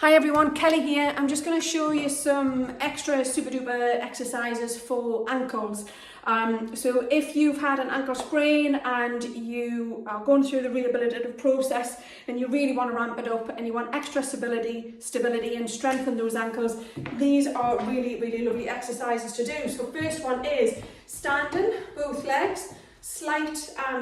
Hi everyone, Kelly here. I'm just going to show you some extra super duper exercises for ankles. So if you've had an ankle sprain and you are going through the rehabilitative process and you really want to ramp it up and you want extra stability and strengthen those ankles, these are really lovely exercises to do. So first one is standing, both legs. Slight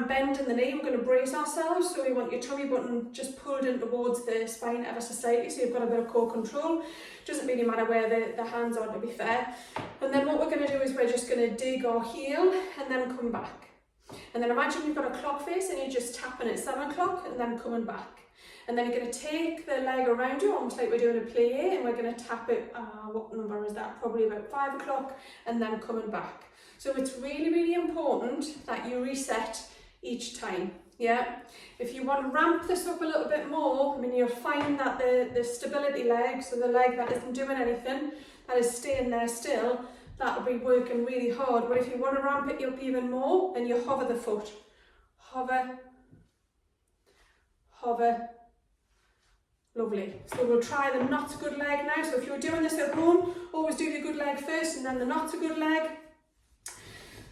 bend in the knee. We're going to brace ourselves, so we want your tummy button just pulled in towards the spine ever so slightly, so you've got a bit of core control. Doesn't really matter where the hands are, to be fair. And then what we're going to do is we're just going to dig our heel and then come back. And then imagine you've got a clock face and you're just tapping at 7 o'clock and then coming back. And then you're going to take the leg around you, almost like we're doing a plie, and we're going to tap it, what number is that? Probably about 5 o'clock, and then coming back. So it's really important that you reset each time, yeah? If you want to ramp this up a little bit more, I mean, you'll find that the stability leg, so the leg that isn't doing anything, that is staying there still, that'll be working really hard. But if you want to ramp it up even more, then you hover the foot. Hover, hover. Lovely. So we'll try the not so good leg now. So if you're doing this at home, always do the good leg first and then the not so good leg.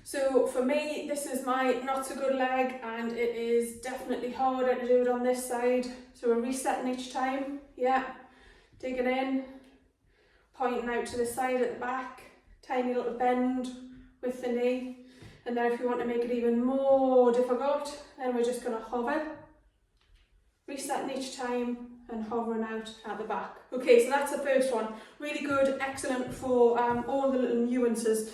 So for me, this is my not so good leg and it is definitely harder to do it on this side. So we're resetting each time, yeah. Digging in, pointing out to the side at the back, tiny little bend with the knee. And then if you want to make it even more difficult, then we're just going to hover. Resetting each time and hovering out at the back. Okay, so that's the first one. Really good, excellent for all the little nuances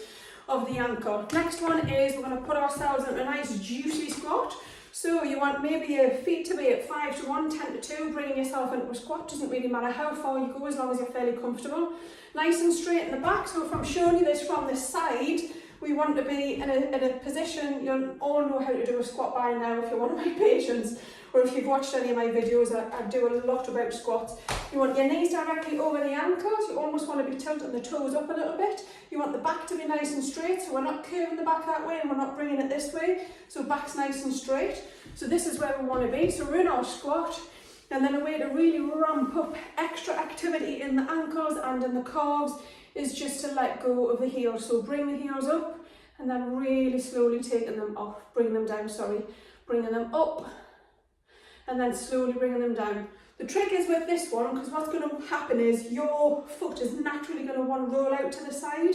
of the ankle. Next one is we're going to put ourselves in a nice juicy squat. So you want maybe your feet to be at 5 to 1, 10 to 2, bringing yourself into a squat. Doesn't really matter how far you go as long as you're fairly comfortable. Nice and straight in the back. So if I'm showing you this from this side, we want to be in a position, you'll all know how to do a squat by now if you're one of my patients, or if you've watched any of my videos, I do a lot about squats. You want your knees directly over the ankles, you almost want to be tilting the toes up a little bit. You want the back to be nice and straight, so we're not curving the back that way and we're not bringing it this way, so back's nice and straight. So this is where we want to be, so we're in our squat, and then a way to really ramp up extra activity in the ankles and in the calves is just to let go of the heels. So bring the heels up and then really slowly taking them off, bringing them down, bringing them up and then slowly bringing them down. The trick is with this one, because what's going to happen is your foot is naturally going to want to roll out to the side,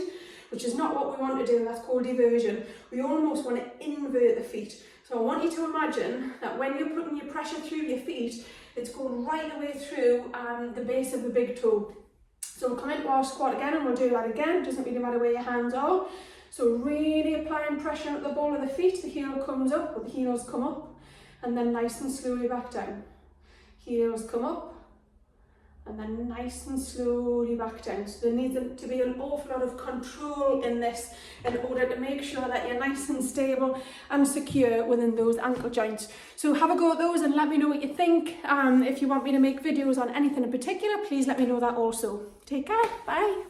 which is not what we want to do. That's called eversion. We almost want to invert the feet. So I want you to imagine that when you're putting your pressure through your feet, it's going right away through the base of the big toe. So we'll come into our squat again and we'll do that again. It doesn't really matter where your hands are. So really applying pressure at the ball of the feet. The heel comes up, or the heels come up, and then nice and slowly back down. Heels come up, and then nice and slowly back down. So there needs to be an awful lot of control in this in order to make sure that you're nice and stable and secure within those ankle joints. So have a go at those and let me know what you think. If you want me to make videos on anything in particular, please let me know that also. Take care, bye.